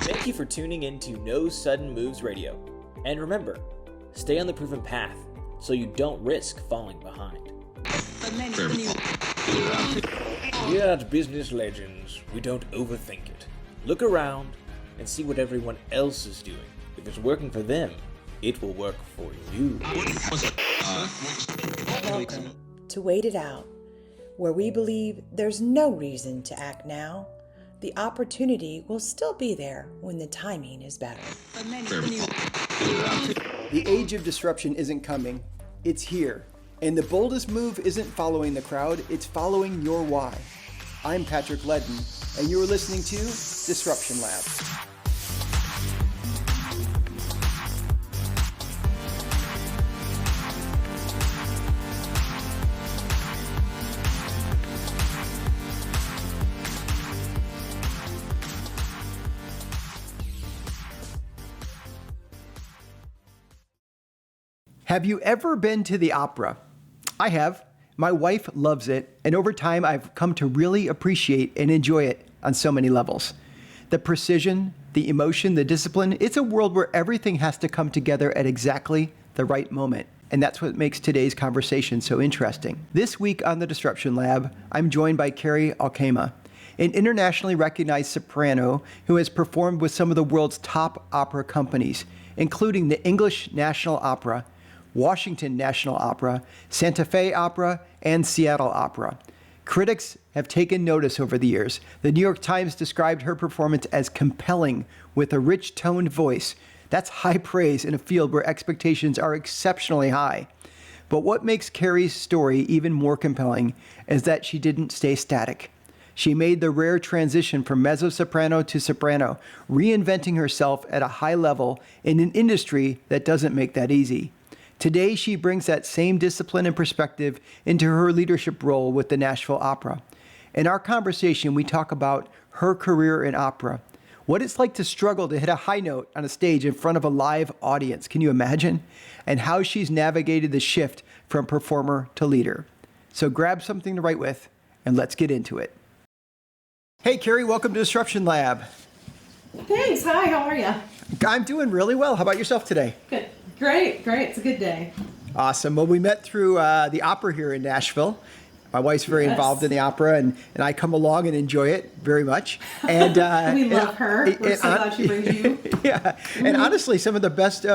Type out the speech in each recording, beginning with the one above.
Thank you for tuning in to No Sudden Moves Radio. And remember, stay on the proven path so you don't risk falling behind. Here at Business Legends, we don't overthink it. Look around and see what everyone else is doing. If it's working for them, it will work for you. Welcome to Wait It Out, where we believe there's no reason to act now. The opportunity will still be there when the timing is better. The age of disruption isn't coming, it's here. And the boldest move isn't following the crowd, it's following your why. I'm Patrick Ledden, and you're listening to Disruption Lab. Have you ever been to the opera? I have. My wife loves it, and over time I've come to really appreciate and enjoy it on so many levels. The precision, the emotion, the discipline, it's a world where everything has to come together at exactly the right moment. And that's what makes today's conversation so interesting. This week on the Disruption Lab, I'm joined by Keri Alkema, an internationally recognized soprano who has performed with some of the world's top opera companies, including the English National Opera, Washington National Opera, Santa Fe Opera, and Seattle Opera. Critics have taken notice over the years. The New York Times described her performance as compelling with a rich toned voice. That's high praise in a field where expectations are exceptionally high. But what makes Keri's story even more compelling is that she didn't stay static. She made the rare transition from mezzo-soprano to soprano, reinventing herself at a high level in an industry that doesn't make that easy. Today, she brings that same discipline and perspective into her leadership role with the Nashville Opera. In our conversation, we talk about her career in opera, what it's like to struggle to hit a high note on a stage in front of a live audience, can you imagine? And how she's navigated the shift from performer to leader. So grab something to write with, and let's get into it. Hey, Keri, welcome to Disruption Lab. Thanks. Hi, how are you? I'm doing really well. How about yourself today? Good. Great. It's a good day. Awesome. Well, we met through the opera here in Nashville. My wife's very involved in the opera, and I come along and enjoy it very much. And we love her. We're so glad she brings you. Yeah. And honestly, some of the best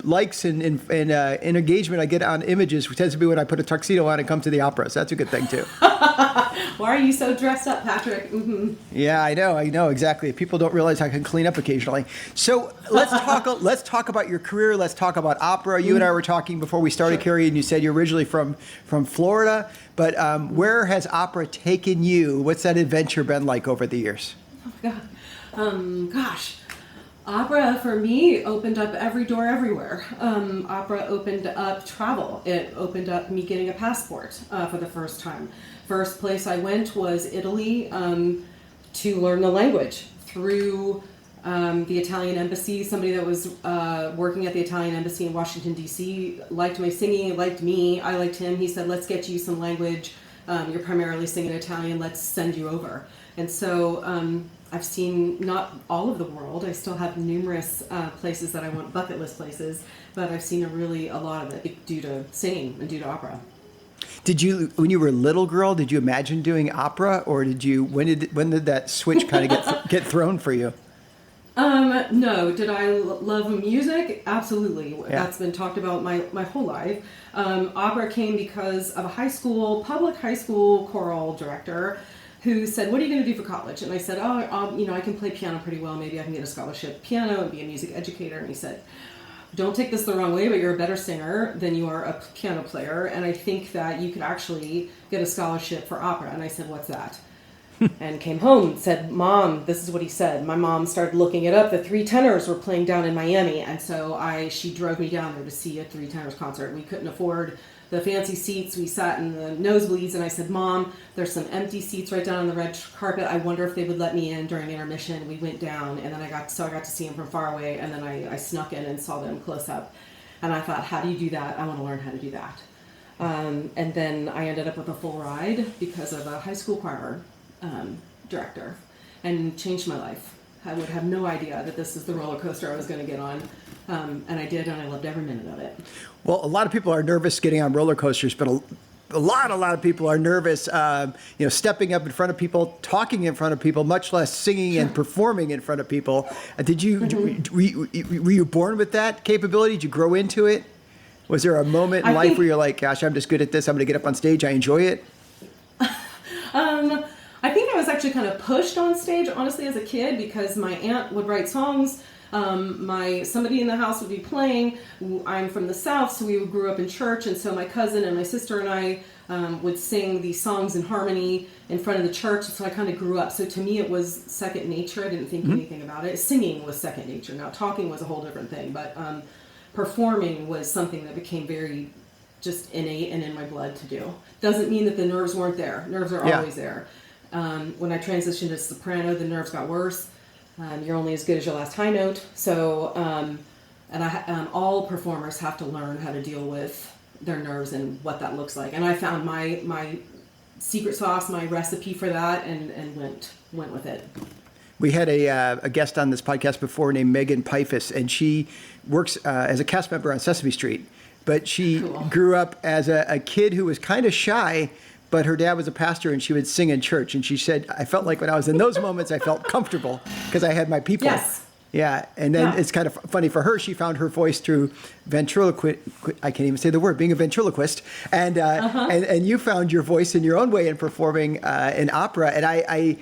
likes and engagement I get on images tends to be when I put a tuxedo on and come to the opera. So that's a good thing, too. Why are you so dressed up, Patrick? Mm-hmm. Yeah, I know, exactly. People don't realize I can clean up occasionally. So let's talk about your career. Let's talk about opera. You and I were talking before we started, sure. Keri, and you said you're originally from Florida. But where has opera taken you? What's that adventure been like over the years? Oh, God. Gosh. Opera, for me, opened up every door everywhere. Opera opened up travel. It opened up me getting a passport for the first time. First place I went was Italy to learn the language through the Italian embassy. Somebody that was working at the Italian embassy in Washington, D.C. liked my singing, liked me, I liked him. He said, let's get you some language. You're primarily singing Italian, let's send you over. And so I've seen not all of the world. I still have numerous places that I want, bucket list places, but I've seen a lot of it due to singing and due to opera. Did you, when you were a little girl, did you imagine doing opera, or when did that switch kind of get thrown for you? No. Did I love music? Absolutely. Yeah. That's been talked about my whole life. Opera came because of a public high school choral director who said, what are you going to do for college? And I said, I can play piano pretty well. Maybe I can get a scholarship piano and be a music educator. And he said, don't take this the wrong way, but you're a better singer than you are a piano player. And I think that you could actually get a scholarship for opera. And I said, what's that? And came home and said, Mom, this is what he said. My mom started looking it up. The Three Tenors were playing down in Miami. And so she drove me down there to see a Three Tenors concert. We couldn't afford the fancy seats. We sat in the nosebleeds, and I said, Mom, there's some empty seats right down on the red carpet. I wonder if they would let me in during intermission. We went down, and then I got to see them from far away, and then I snuck in and saw them close up. And I thought, how do you do that? I want to learn how to do that. And then I ended up with a full ride because of a high school choir director. and changed my life. I would have no idea that this is the roller coaster I was going to get on. And I did, and I loved every minute of it. Well, a lot of people are nervous getting on roller coasters, but a lot of people are nervous, stepping up in front of people, talking in front of people, much less singing and performing in front of people. Were you born with that capability? Did you grow into it? Was there a moment in life where you're like, gosh, I'm just good at this. I'm going to get up on stage. I enjoy it. I think I was actually kind of pushed on stage, honestly, as a kid, because my aunt would write songs. Somebody in the house would be playing. I'm from the South, so we grew up in church, and so my cousin and my sister and I would sing these songs in harmony in front of the church, so I kind of grew up. So to me, it was second nature. I didn't think anything about it. Singing was second nature. Now, talking was a whole different thing, but performing was something that became very just innate and in my blood to do. Doesn't mean that the nerves weren't there. Nerves are always there. When I transitioned to soprano, the nerves got worse. You're only as good as your last high note. So, all performers have to learn how to deal with their nerves and what that looks like. And I found my secret sauce, my recipe for that, and went with it. We had a guest on this podcast before named Megan Pifus, and she works as a cast member on Sesame Street. But she grew up as a kid who was kind of shy, but her dad was a pastor and she would sing in church. And she said, I felt like when I was in those moments, I felt comfortable because I had my people. Yes. Yeah. And then it's kind of funny for her. She found her voice through ventriloquist. I can't even say the word, being a ventriloquist. And you found your voice in your own way in performing in opera. And I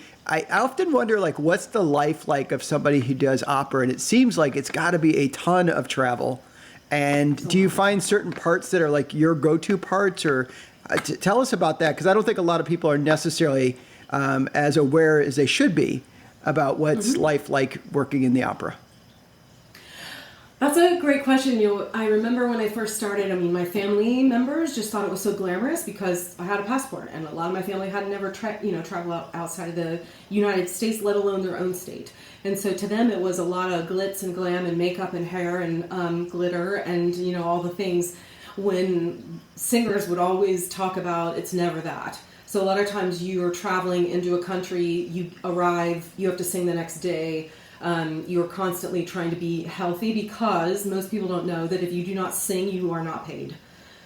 often wonder, like, what's the life like of somebody who does opera? And it seems like it's got to be a ton of travel. And do you find certain parts that are like your go-to parts, or tell us about that? Because I don't think a lot of people are necessarily as aware as they should be about what's life like working in the opera. That's a great question. I remember when I first started, my family members just thought it was so glamorous because I had a passport, and a lot of my family had never traveled outside of the United States, let alone their own state. And so to them, it was a lot of glitz and glam and makeup and hair and glitter and, all the things, when singers would always talk about it's never that. So a lot of times you're traveling into a country, you arrive, you have to sing the next day. You're constantly trying to be healthy because most people don't know that if you do not sing, you are not paid.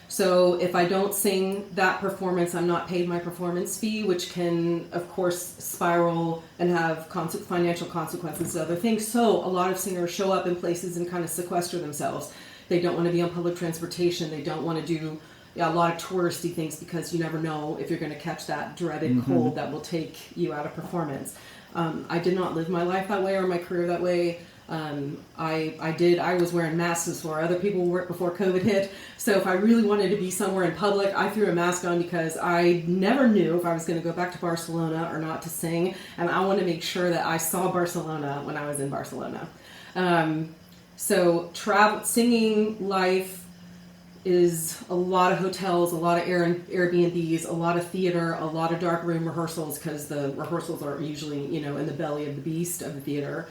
So if I don't sing that performance, I'm not paid my performance fee, which can, of course, spiral and have financial consequences to other things. So a lot of singers show up in places and kind of sequester themselves. They don't want to be on public transportation. They don't want to do a lot of touristy things because you never know if you're going to catch that dreaded cold that will take you out of performance. I did not live my life that way or my career that way. I was wearing masks before other people were before COVID hit. So if I really wanted to be somewhere in public, I threw a mask on because I never knew if I was going to go back to Barcelona or not to sing. And I wanted to make sure that I saw Barcelona when I was in Barcelona. So singing life is a lot of hotels, a lot of Airbnbs, a lot of theater, a lot of dark room rehearsals, because the rehearsals are usually, in the belly of the beast of the theater.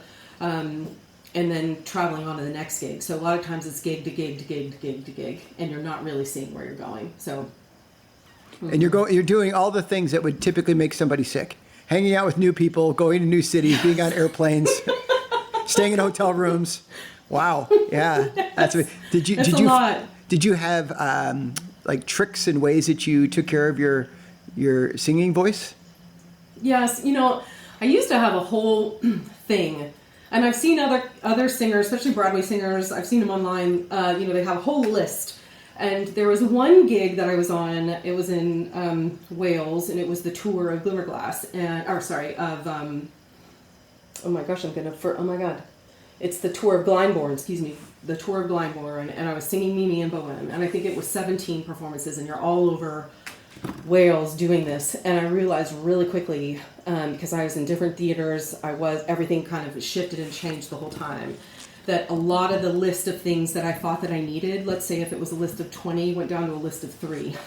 And then traveling on to the next gig. So a lot of times it's gig to gig to gig to gig to gig, and you're not really seeing where you're going. So, and you're doing all the things that would typically make somebody sick: hanging out with new people, going to new cities, being on airplanes, staying in hotel rooms. Wow, yeah, that's a lot. Did you have like tricks and ways that you took care of your singing voice? Yes, I used to have a whole thing. And I've seen other singers, especially Broadway singers, I've seen them online, they have a whole list. And there was one gig that I was on, it was in Wales, and it was the tour of Glimmerglass, it's the tour of Glyndebourne, the tour of Glyndebourne, and I was singing Mimi and Bohem, and I think it was 17 performances, and you're all over Wales doing this. And I realized really quickly, because I was in different theaters, everything kind of shifted and changed the whole time, that a lot of the list of things that I thought that I needed, let's say if it was a list of 20, went down to a list of 3.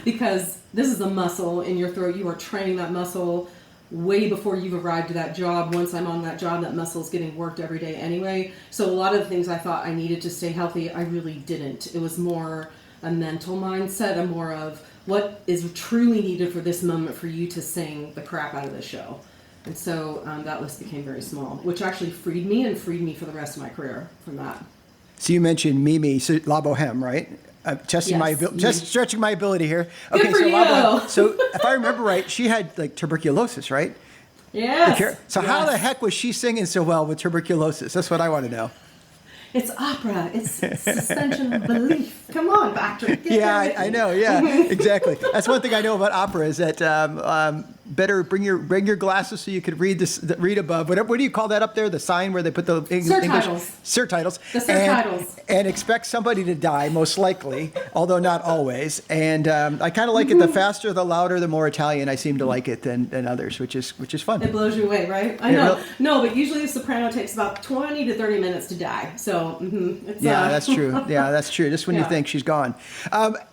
Because this is a muscle in your throat. You are training that muscle way before you've arrived to that job. Once I'm on that job, that muscle is getting worked every day anyway. So a lot of the things I thought I needed to stay healthy, I really didn't. It was more a mental mindset and more of what is truly needed for this moment for you to sing the crap out of the show. And so that list became very small, which actually freed me for the rest of my career from that. So you mentioned Mimi, so La Boheme, right? Just stretching my ability here. Good Okay, for so you. La Boheme, so if I remember right, she had like tuberculosis, right? Yes. So how the heck was she singing so well with tuberculosis? That's what I want to know. It's opera. It's suspension of belief. Come on, Patrick. I know. Yeah, exactly. That's one thing I know about opera is that better bring your glasses so you could read above. What do you call that up there? The sign where they put the English surtitles. The surtitles. And expect somebody to die, most likely, although not always. And I kind of like it. The faster, the louder, the more Italian I seem to like it than others, which is fun. It blows you away, right? I know. No, but usually a soprano takes about 20 to 30 minutes to die. So. It's, that's true. Yeah, that's true. Just when you think she's gone.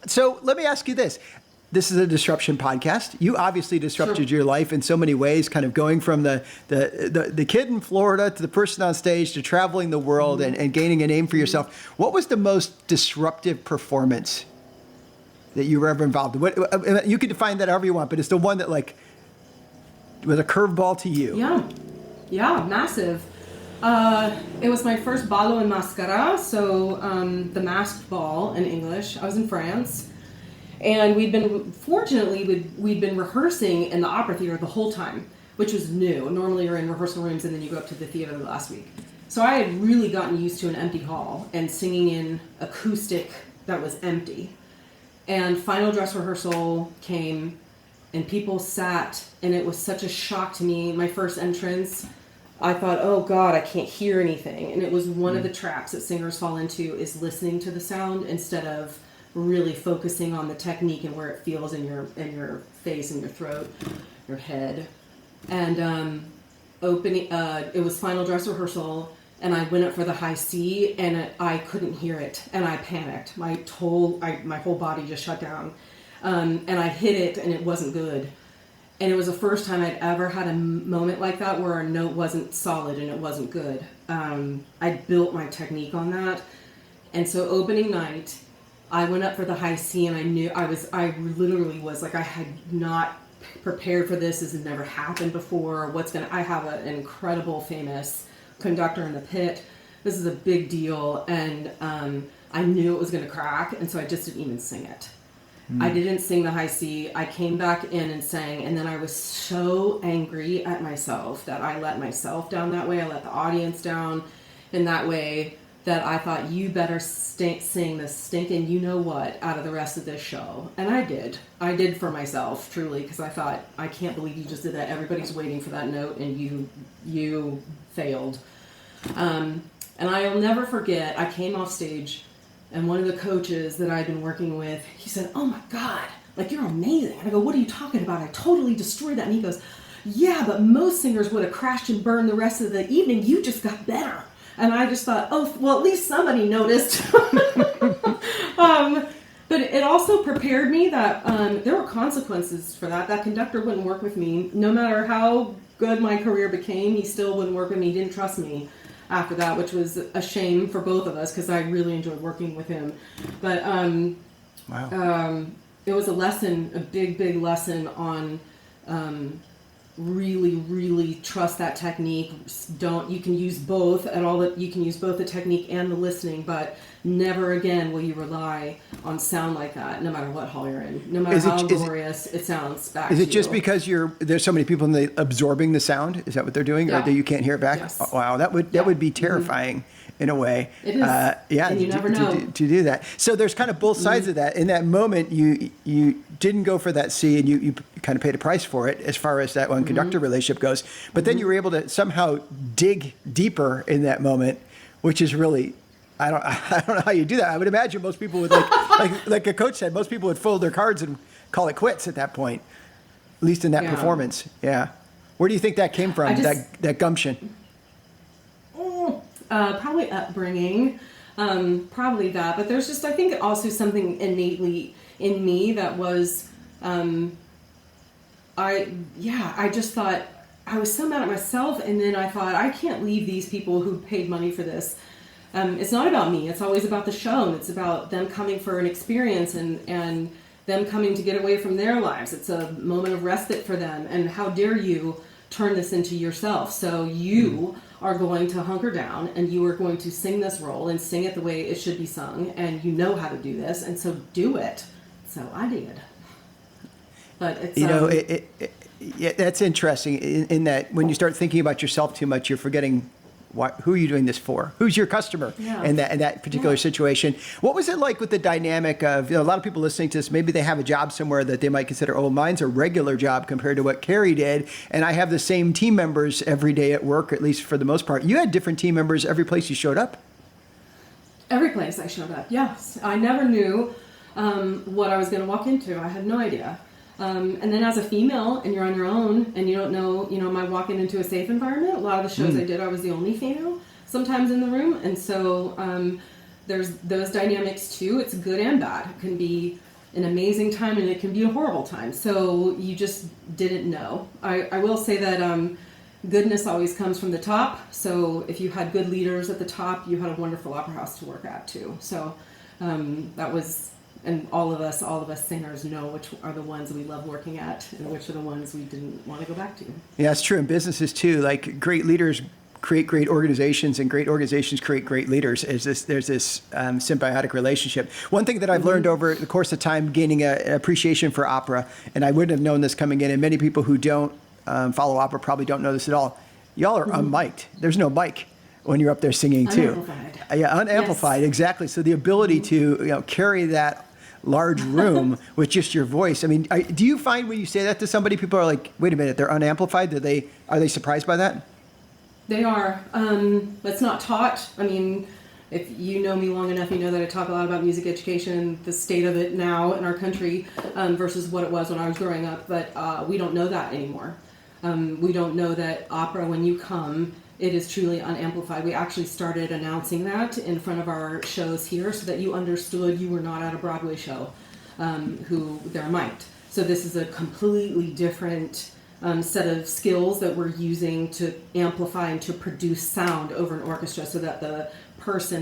So let me ask you this. This is a disruption podcast. You obviously disrupted your life in so many ways, kind of going from the kid in Florida to the person on stage to traveling the world and gaining a name for yourself. What was the most disruptive performance that you were ever involved in? You can define that however you want, but it's the one that like was a curveball to you. Yeah, massive. It was my first ballo in mascara, so the masked ball in English. I was in France, and we'd been rehearsing in the opera theater the whole time, which was new. Normally you're in rehearsal rooms and then you go up to the theater the last week. So I had really gotten used to an empty hall and singing in acoustic that was empty. And final dress rehearsal came, and people sat, and it was such a shock to me. My first entrance, I thought, oh God, I can't hear anything. And it was one of the traps that singers fall into is listening to the sound instead of really focusing on the technique and where it feels in your face and your throat, your head. And it was final dress rehearsal, and I went up for the high C, and I couldn't hear it, and I panicked. My whole body just shut down, and I hit it, and it wasn't good. And it was the first time I'd ever had a moment like that where a note wasn't solid and it wasn't good. I built my technique on that. And so opening night, I went up for the high C, and I knew I literally was like, I had not prepared for this. This has never happened before. I have an incredible famous conductor in the pit. This is a big deal. And I knew it was going to crack. And so I just didn't even sing it. I didn't sing the high C. I came back in and sang, and then I was so angry at myself that I let myself down that way. I let the audience down in that way that I thought, you better sing the stinking you know what out of the rest of this show. And I did. I did for myself, truly, because I thought, I can't believe you just did that. Everybody's waiting for that note, and you failed. And I'll never forget, I came off stage, and one of the coaches that I'd been working with, he said, oh my God, like, you're amazing. And I go, what are you talking about? I totally destroyed that. And he goes, yeah, but most singers would have crashed and burned the rest of the evening. You just got better. And I just thought, oh, well, at least somebody noticed. But it also prepared me that there were consequences for that. That conductor wouldn't work with me. No matter how good my career became, he still wouldn't work with me. He didn't trust me after that, which was a shame for both of us because I really enjoyed working with him. But it was a lesson, a big, big lesson on really, really trust that technique. You can use both you can use both the technique and the listening, but never again will you rely on sound like that, no matter what hall you're in, no matter how glorious it sounds back to you. Is it just because there's so many people absorbing the sound? Is that what they're doing? Yeah. Or that you can't hear it back? Yes. Oh, wow, that would be terrifying in a way. It is. And you never know. To do that. So there's kind of both sides of that. In that moment, you didn't go for that C, and you kind of paid a price for it as far as that one conductor relationship goes. But then you were able to somehow dig deeper in that moment, which is really, I don't know how you do that. I would imagine most people would like a coach said, most people would fold their cards and call it quits at that point, at least in that performance. Yeah. Where do you think that came from? That gumption? Probably upbringing, probably that. But there's just, I think, also something innately in me that was, I just thought, I was so mad at myself, and then I thought, I can't leave these people who paid money for this. It's not about me. It's always about the show, and it's about them coming for an experience and them coming to get away from their lives. It's a moment of respite for them, and how dare you turn this into yourself. So you are going to hunker down and you are going to sing this role and sing it the way it should be sung, and you know how to do this, and so do it. So I did. But it's yeah, that's interesting in that when you start thinking about yourself too much, you're forgetting who are you doing this for? Who's your customer in that particular situation? What was it like with the dynamic of, a lot of people listening to this, maybe they have a job somewhere that they might consider, oh, mine's a regular job compared to what Keri did, and I have the same team members every day at work, at least for the most part. You had different team members every place you showed up? Every place I showed up, yes. I never knew what I was going to walk into. I had no idea. And then as a female and you're on your own and you don't know, am I walking into a safe environment? A lot of the shows I did, I was the only female sometimes in the room. And so there's those dynamics too. It's good and bad. It can be an amazing time and it can be a horrible time. So you just didn't know. I will say that goodness always comes from the top. So if you had good leaders at the top, you had a wonderful opera house to work at too. So that was... And all of us singers know which are the ones we love working at and which are the ones we didn't want to go back to. Yeah, it's true in businesses too. Like great leaders create great organizations, and great organizations create great leaders. There's this symbiotic relationship. One thing that I've learned over the course of time, gaining an appreciation for opera, and I wouldn't have known this coming in, and many people who don't follow opera probably don't know this at all. Y'all are unmiked. There's no mic when you're up there singing too. Unamplified. Yeah, unamplified, yes. Exactly. So the ability to carry that large room with just your voice. I mean, do you find when you say that to somebody, people are like, wait a minute, they're unamplified? Are they surprised by that? They are. That's not taught. I mean, if you know me long enough, you know that I talk a lot about music education, the state of it now in our country versus what it was when I was growing up. But we don't know that anymore. We don't know that opera, when you come, it is truly unamplified. We actually started announcing that in front of our shows here so that you understood you were not at a Broadway show who they're mic'd. So this is a completely different set of skills that we're using to amplify and to produce sound over an orchestra so that the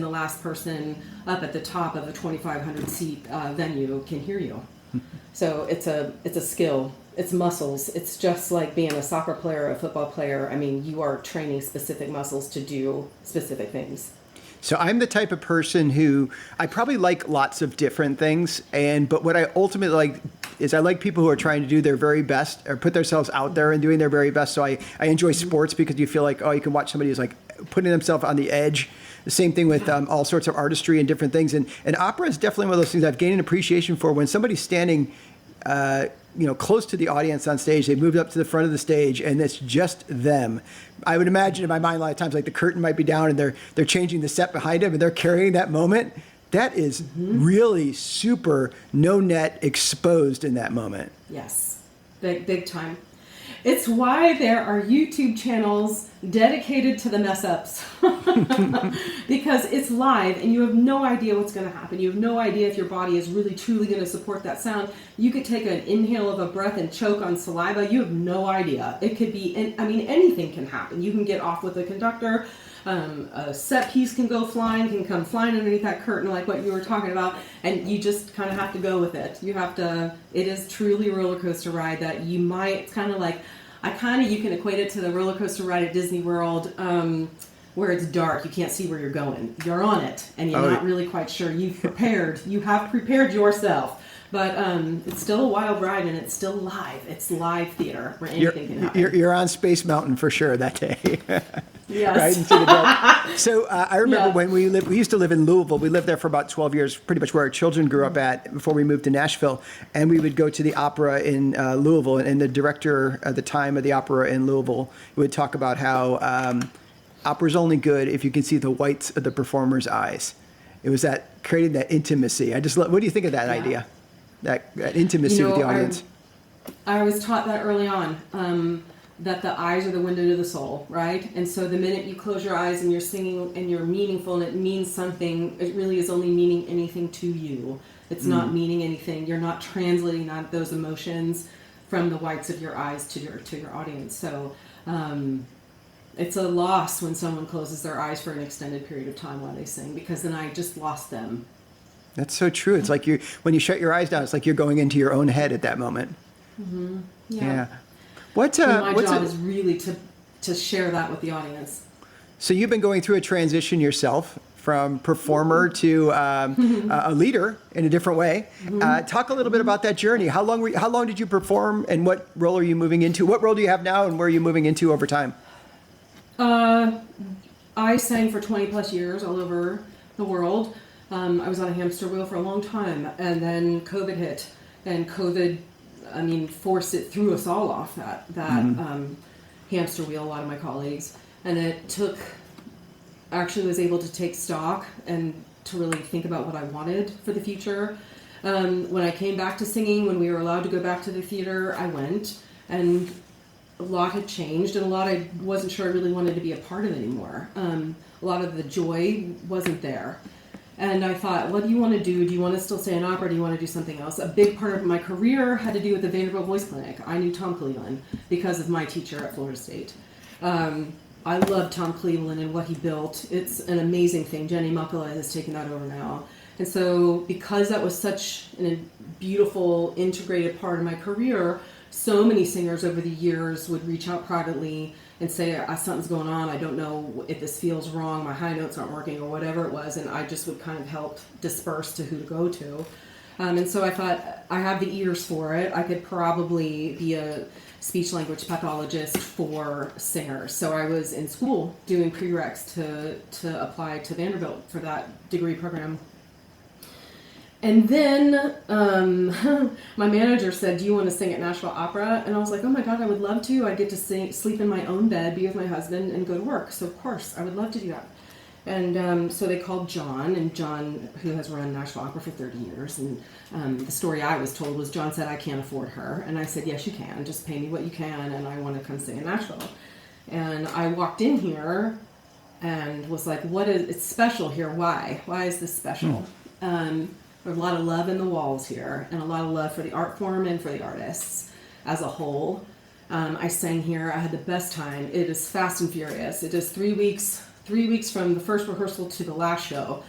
last person up at the top of a 2,500 seat venue can hear you. So it's a skill. It's muscles. It's just like being a soccer player or a football player. I mean, you are training specific muscles to do specific things. So I'm the type of person who I probably like lots of different things, but what I ultimately like is I like people who are trying to do their very best or put themselves out there and doing their very best. So I enjoy sports because you feel like, you can watch somebody who's like putting themselves on the edge. The same thing with all sorts of artistry and different things. And opera is definitely one of those things I've gained an appreciation for. When somebody's standing close to the audience on stage, they moved up to the front of the stage and it's just them. I would imagine in my mind a lot of times like the curtain might be down and they're changing the set behind them and they're carrying that moment. That is really super no net exposed in that moment. Yes, big time. It's why there are YouTube channels dedicated to the mess ups because it's live and you have no idea what's going to happen. You have no idea if your body is really truly going to support that sound. You could take an inhale of a breath and choke on saliva. You have no idea. It could be, anything can happen. You can get off with a conductor. A set piece can go flying, can come flying underneath that curtain like what you were talking about, and you just kind of have to go with it. It is truly a roller coaster ride that it's kind of like, you can equate it to the roller coaster ride at Disney World where it's dark, you can't see where you're going. You're on it, and you're not really quite sure. You have prepared yourself. But it's still a wild ride, and it's still live. It's live theater where anything can happen. You're on Space Mountain for sure that day. Yes. Right into the dark. So I remember when we used to live in Louisville. We lived there for about 12 years, pretty much where our children grew up at before we moved to Nashville. And we would go to the opera in Louisville. And the director at the time of the opera in Louisville would talk about how opera's only good if you can see the whites of the performer's eyes. It was creating that intimacy. What do you think of that idea? That intimacy with the audience. I was taught that early on, that the eyes are the window to the soul, right? And so the minute you close your eyes and you're singing and you're meaningful and it means something, it really is only meaning anything to you. It's not meaning anything. You're not translating those emotions from the whites of your eyes to your audience. So it's a loss when someone closes their eyes for an extended period of time while they sing, because then I just lost them. That's so true. It's like when you shut your eyes down, it's like you're going into your own head at that moment. Mm-hmm. Yeah. What? My job is really to share that with the audience. So you've been going through a transition yourself from performer to a leader in a different way. Talk a little bit about that journey. How long did you perform, and what role are you moving into? What role do you have now, and where are you moving into over time? I sang for 20 plus years all over the world. I was on a hamster wheel for a long time, and then COVID hit, and COVID, forced it, threw us all off that hamster wheel, a lot of my colleagues, and it actually was able to take stock and to really think about what I wanted for the future. When I came back to singing, when we were allowed to go back to the theater, I went, and a lot had changed, and a lot I wasn't sure I really wanted to be a part of anymore. A lot of the joy wasn't there. And I thought, what do you want to do? Do you want to still stay in opera? Do you want to do something else? A big part of my career had to do with the Vanderbilt Voice Clinic. I knew Tom Cleveland because of my teacher at Florida State. I love Tom Cleveland and what he built. It's an amazing thing. Jenny Muckala has taken that over now. And so because that was such a beautiful, integrated part of my career, so many singers over the years would reach out privately and say, something's going on, I don't know if this feels wrong, my high notes aren't working, or whatever it was, and I just would kind of help disperse to who to go to. And so I thought, I have the ears for it, I could probably be a speech language pathologist for singers. So I was in school doing prereqs to apply to Vanderbilt for that degree program. And then my manager said, do you want to sing at Nashville Opera? And I was like, oh my God, I would love to. I get to sleep in my own bed, be with my husband, and go to work. So of course, I would love to do that. And so they called John, and John, who has run Nashville Opera for 30 years, and the story I was told was John said, I can't afford her. And I said, yes, you can. Just pay me what you can, and I want to come sing in Nashville. And I walked in here and was like, it's special here. Why? Why is this special? There's a lot of love in the walls here, and a lot of love for the art form and for the artists as a whole. I sang here. I had the best time. It is fast and furious. It is 3 weeks from the first rehearsal to the last show.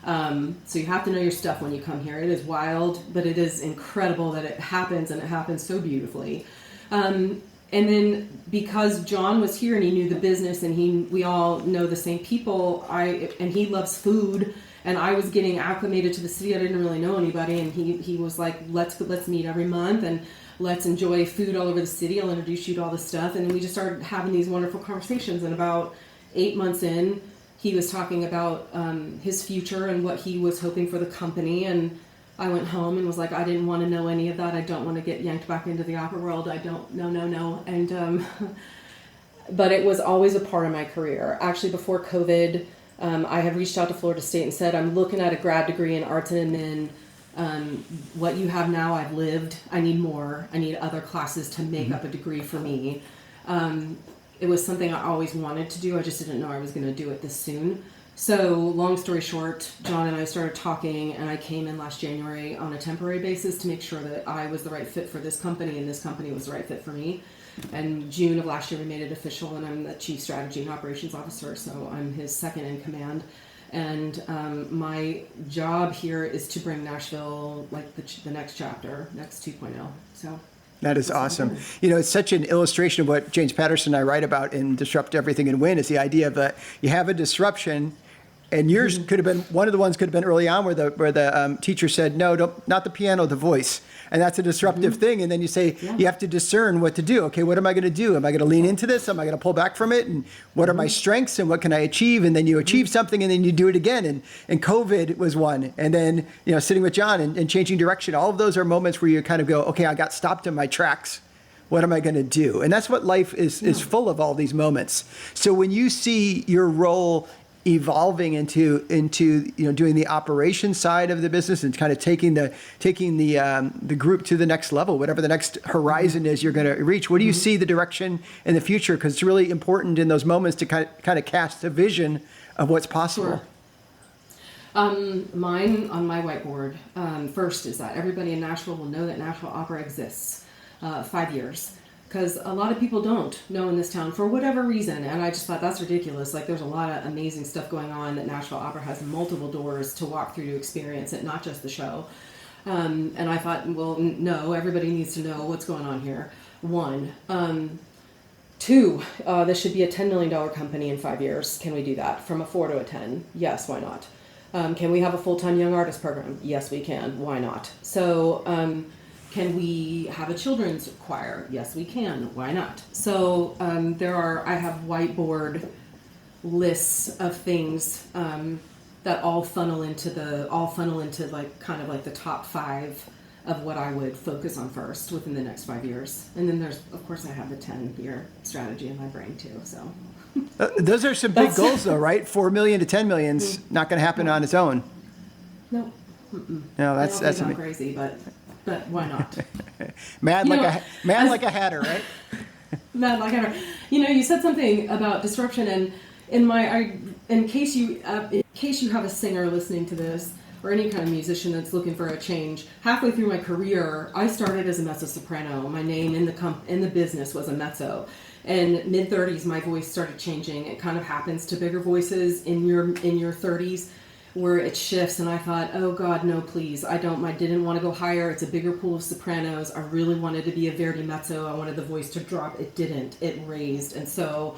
So you have to know your stuff when you come here. It is wild, but it is incredible that it happens, and it happens so beautifully. And then because John was here and he knew the business, and we all know the same people, and he loves food. And I was getting acclimated to the city. I didn't really know anybody, and he was like, let's meet every month, and let's enjoy food all over the city. I'll introduce you to all this stuff. And we just started having these wonderful conversations. And about 8 months in, he was talking about his future and what he was hoping for the company. And I went home and was like, I didn't want to know any of that. I don't want to get yanked back into the opera world. I don't, no. And but it was always a part of my career. Actually, before COVID, I had reached out to Florida State and said, I'm looking at a grad degree in arts and admin. What you have now, I've lived. I need more. I need other classes to make up a degree for me. It was something I always wanted to do. I just didn't know I was going to do it this soon. So long story short, John and I started talking, and I came in last January on a temporary basis to make sure that I was the right fit for this company, and this company was the right fit for me. And June of last year, we made it official, and I'm the Chief Strategy and Operations Officer, so I'm his second in command. And my job here is to bring Nashville, like the next chapter, next 2.0. So that is awesome. You know, it's such an illustration of what James Patterson and I write about in Disrupt Everything and Win, is the idea of that you have a disruption. And yours could have been, one of the ones could have been early on where the teacher said, no, not the piano, the voice. And that's a disruptive thing. And then you say, you have to discern what to do. Okay, what am I going to do? Am I going to lean into this? Am I going to pull back from it? And what are my strengths, and what can I achieve? And then you achieve something, and then you do it again. And COVID was one. And then, sitting with John and changing direction. All of those are moments where you kind of go, okay, I got stopped in my tracks. What am I going to do? And that's what life is full of, all these moments. So when you see your role evolving into doing the operations side of the business and kind of taking the group to the next level, whatever the next horizon is you're going to reach, what do you see the direction in the future? Because it's really important in those moments to kind of cast a vision of what's possible. Sure. Mine on my whiteboard, first is that everybody in Nashville will know that Nashville Opera exists. 5 years. Because a lot of people don't know in this town for whatever reason, and I just thought that's ridiculous. Like, there's a lot of amazing stuff going on that Nashville Opera has multiple doors to walk through to experience it, not just the show. And I thought, well, no, everybody needs to know what's going on here. One. Two, this should be a $10 million company in 5 years. Can we do that? From a 4 to a 10? Yes, why not? Can we have a full-time young artist program? Yes, we can. Why not? So can we have a children's choir? Yes, we can. Why not? So I have whiteboard lists of things that all funnel into like kind of like the top 5 of what I would focus on first within the next 5 years. And then there's, of course, I have the 10-year strategy in my brain too. So those are some big goals though, right? 4 million to 10 million's not going to happen on its own. No. No, that's not crazy, but why not? mad like a hatter, right? Mad like a hatter. You said something about disruption, and in case you have a singer listening to this, or any kind of musician that's looking for a change, halfway through my career, I started as a mezzo-soprano. My name in the business was a mezzo. And mid-30s, my voice started changing. It kind of happens to bigger voices in your 30s, where it shifts. And I thought, oh God, no, please. I didn't want to go higher. It's a bigger pool of sopranos. I really wanted to be a Verdi mezzo. I wanted the voice to drop. It didn't. It raised. And so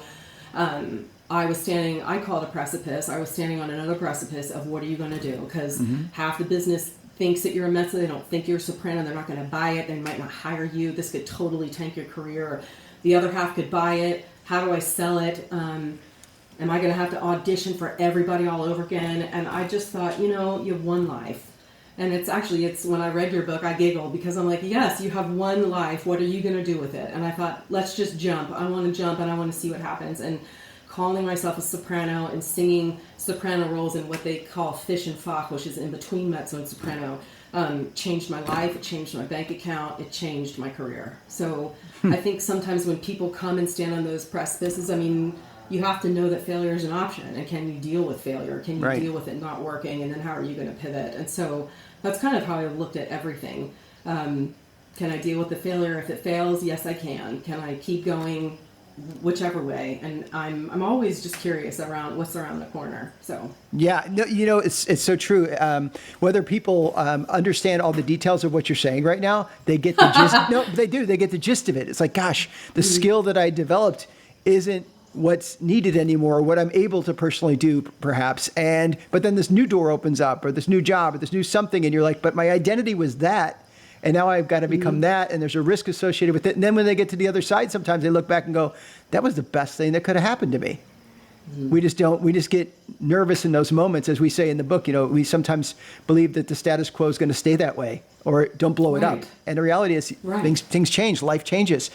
I call it a precipice. I was standing on another precipice of what are you going to do? Because half the business thinks that you're a mezzo. They don't think you're a soprano. They're not going to buy it. They might not hire you. This could totally tank your career. The other half could buy it. How do I sell it? Am I going to have to audition for everybody all over again? And I just thought, you have one life. And it's when I read your book, I giggled because I'm like, yes, you have one life. What are you going to do with it? And I thought, let's just jump. I want to jump and I want to see what happens. And calling myself a soprano and singing soprano roles in what they call fish and fock, which is in between mezzo and soprano, changed my life. It changed my bank account. It changed my career. So I think sometimes when people come and stand on those precipices, you have to know that failure is an option. And can you deal with failure? Can you deal with it not working? And then how are you going to pivot? And so that's kind of how I looked at everything. Can I deal with the failure? If it fails, yes, I can. Can I keep going? Whichever way, and I'm always just curious around what's around the corner. So yeah, no, it's so true. Whether people understand all the details of what you're saying right now, they get the gist. No, they do. They get the gist of it. It's like, gosh, the skill that I developed isn't what's needed anymore, what I'm able to personally do, perhaps. But then this new door opens up, or this new job, or this new something, and you're like, but my identity was that. And now I've got to become that, and there's a risk associated with it. And then when they get to the other side, sometimes they look back and go, that was the best thing that could have happened to me. We just get nervous in those moments, as we say in the book. We sometimes believe that the status quo is going to stay that way, or don't blow it up. And the reality is things change, life changes.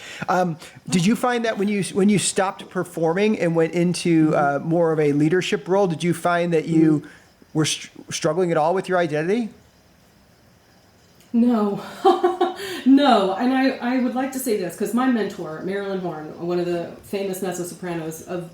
Did you find that when you stopped performing and went into more of a leadership role, did you find that you were struggling at all with your identity? No, no. And I would like to say this because my mentor, Marilyn Horn, one of the famous mezzo-sopranos of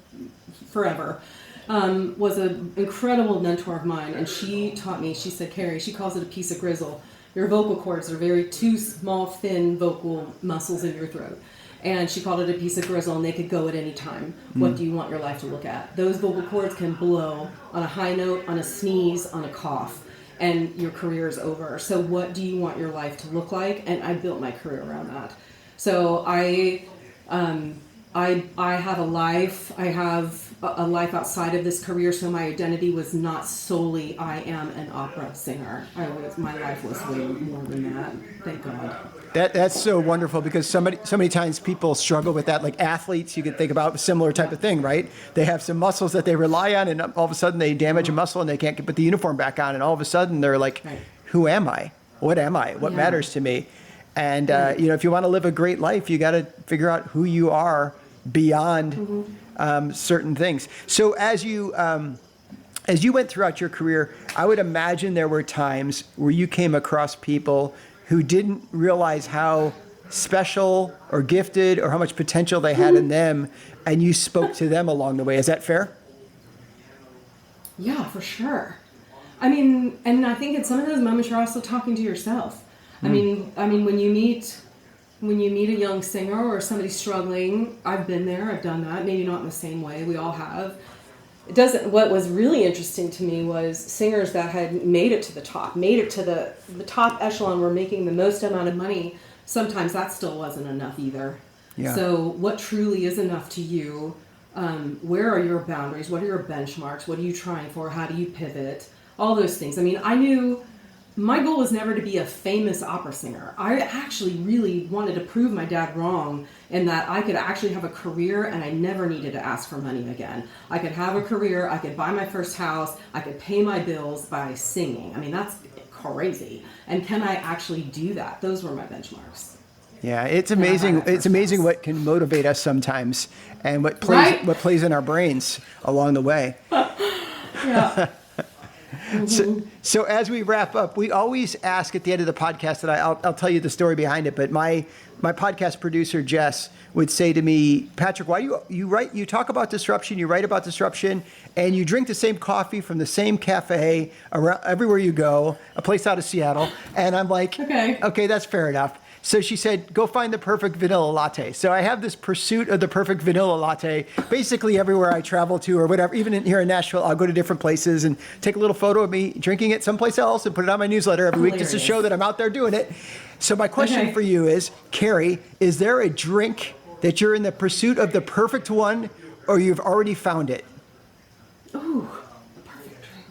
forever, was an incredible mentor of mine. And she taught me, she said, Keri, she calls it a piece of grizzle. Your vocal cords are very two small, thin vocal muscles in your throat. And she called it a piece of grizzle, and they could go at any time. What do you want your life to look at? Those vocal cords can blow on a high note, on a sneeze, on a cough. And your career is over. So what do you want your life to look like? And I built my career around that. So I have a life. I have a life outside of this career. So my identity was not solely I am an opera singer. My life was way more than that. Thank God. That's so wonderful because so many times people struggle with that. Like athletes, you could think about a similar type of thing, right? They have some muscles that they rely on, and all of a sudden they damage a muscle and they can't put the uniform back on, and all of a sudden they're like, who am I? What am I? What matters to me? And if you want to live a great life, you got to figure out who you are beyond certain things. So as you went throughout your career, I would imagine there were times where you came across people who didn't realize how special or gifted or how much potential they had in them, and you spoke to them along the way. Is that fair? Yeah, for sure. And I think in some of those moments you're also talking to yourself. I mean, when you meet a young singer or somebody struggling, I've been there, I've done that, maybe not in the same way, we all have. What was really interesting to me was singers that had made it to the top, the top echelon, were making the most amount of money. Sometimes that still wasn't enough either. Yeah. So what truly is enough to you? Where are your boundaries? What are your benchmarks? What are you trying for? How do you pivot? All those things. I mean, I knew my goal was never to be a famous opera singer. I actually really wanted to prove my dad wrong in that I could actually have a career and I never needed to ask for money again. I could have a career, I could buy my first house, I could pay my bills by singing. I mean, that's crazy. And can I actually do that? Those were my benchmarks. Yeah, it's amazing. It's amazing what can motivate us sometimes, and what plays in our brains along the way. Yeah. So as we wrap up, we always ask at the end of the podcast, and I'll tell you the story behind it. But my podcast producer Jess would say to me, Patrick, why do you talk about disruption, you write about disruption, and you drink the same coffee from the same cafe around everywhere you go, a place out of Seattle. And I'm like, okay, that's fair enough. So she said, go find the perfect vanilla latte. So I have this pursuit of the perfect vanilla latte basically everywhere I travel to or whatever. Even here in Nashville, I'll go to different places and take a little photo of me drinking it someplace else and put it on my newsletter every week just to show that I'm out there doing it. So my question for you is, Keri, is there a drink that you're in the pursuit of the perfect one, or you've already found it? Ooh, perfect drink.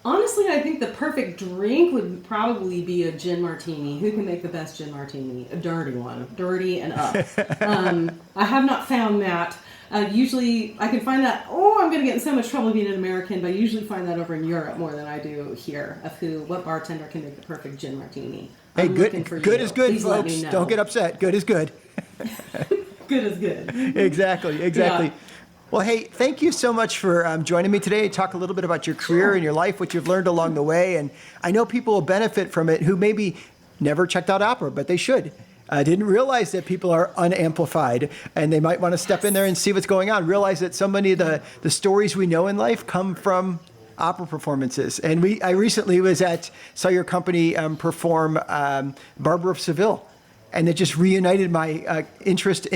Honestly, I think the perfect drink would probably be a gin martini. Who can make the best gin martini? A dirty one. Dirty and up. I have not found that. Usually, I can find that, I'm going to get in so much trouble being an American, but I usually find that over in Europe more than I do here, of what bartender can make the perfect gin martini. Hey, good is good, please, folks. Don't get upset. Good is good. Good is good. Exactly. Yeah. Well, hey, thank you so much for joining me today. Talk a little bit about your career and your life, what you've learned along the way. And I know people will benefit from it who maybe never checked out opera, but they should. I didn't realize that people are unamplified and they might want to step in there and see what's going on. Realize that so many of the stories we know in life come from opera performances. And I recently saw your company perform Barbara of Seville. And it just reignited my interest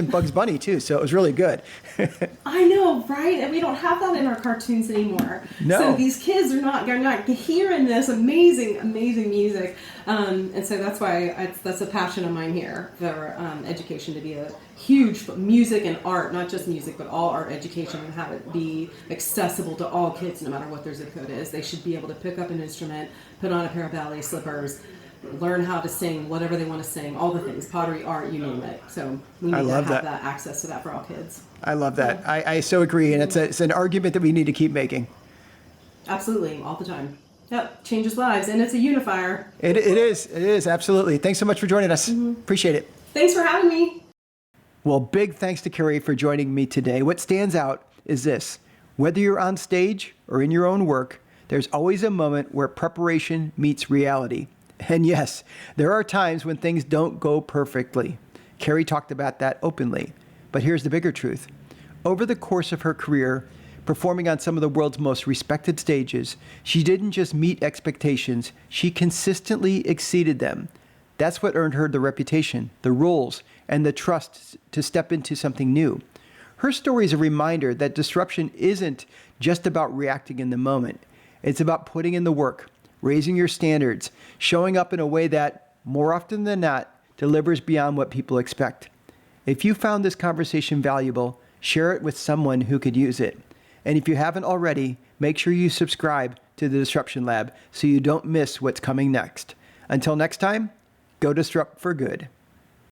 in Bugs Bunny too. So it was really good. I know, right? And we don't have that in our cartoons anymore. No. So these kids are not hearing this amazing, amazing music. And so that's why that's a passion of mine here for education, to be a huge music and art, not just music, but all art education, and have it be accessible to all kids, no matter what their zip code is. They should be able to pick up an instrument, put on a pair of ballet slippers, learn how to sing whatever they want to sing, all the things, pottery, art, you name it. So we need to have that access to that for all kids. I love that. I so agree, and it's an argument that we need to keep making. Absolutely, all the time. Yep, changes lives, and it's a unifier. It is, absolutely. Thanks so much for joining us. Appreciate it. Thanks for having me. Well, big thanks to Keri for joining me today. What stands out is this: whether you're on stage or in your own work, there's always a moment where preparation meets reality. And yes, there are times when things don't go perfectly. Keri talked about that openly. But here's the bigger truth. Over the course of her career, performing on some of the world's most respected stages, she didn't just meet expectations, she consistently exceeded them. That's what earned her the reputation, the roles, and the trust to step into something new. Her story is a reminder that disruption isn't just about reacting in the moment. It's about putting in the work, raising your standards, showing up in a way that, more often than not, delivers beyond what people expect. If you found this conversation valuable, share it with someone who could use it. And if you haven't already, make sure you subscribe to the Disruption Lab so you don't miss what's coming next. Until next time, go disrupt for good.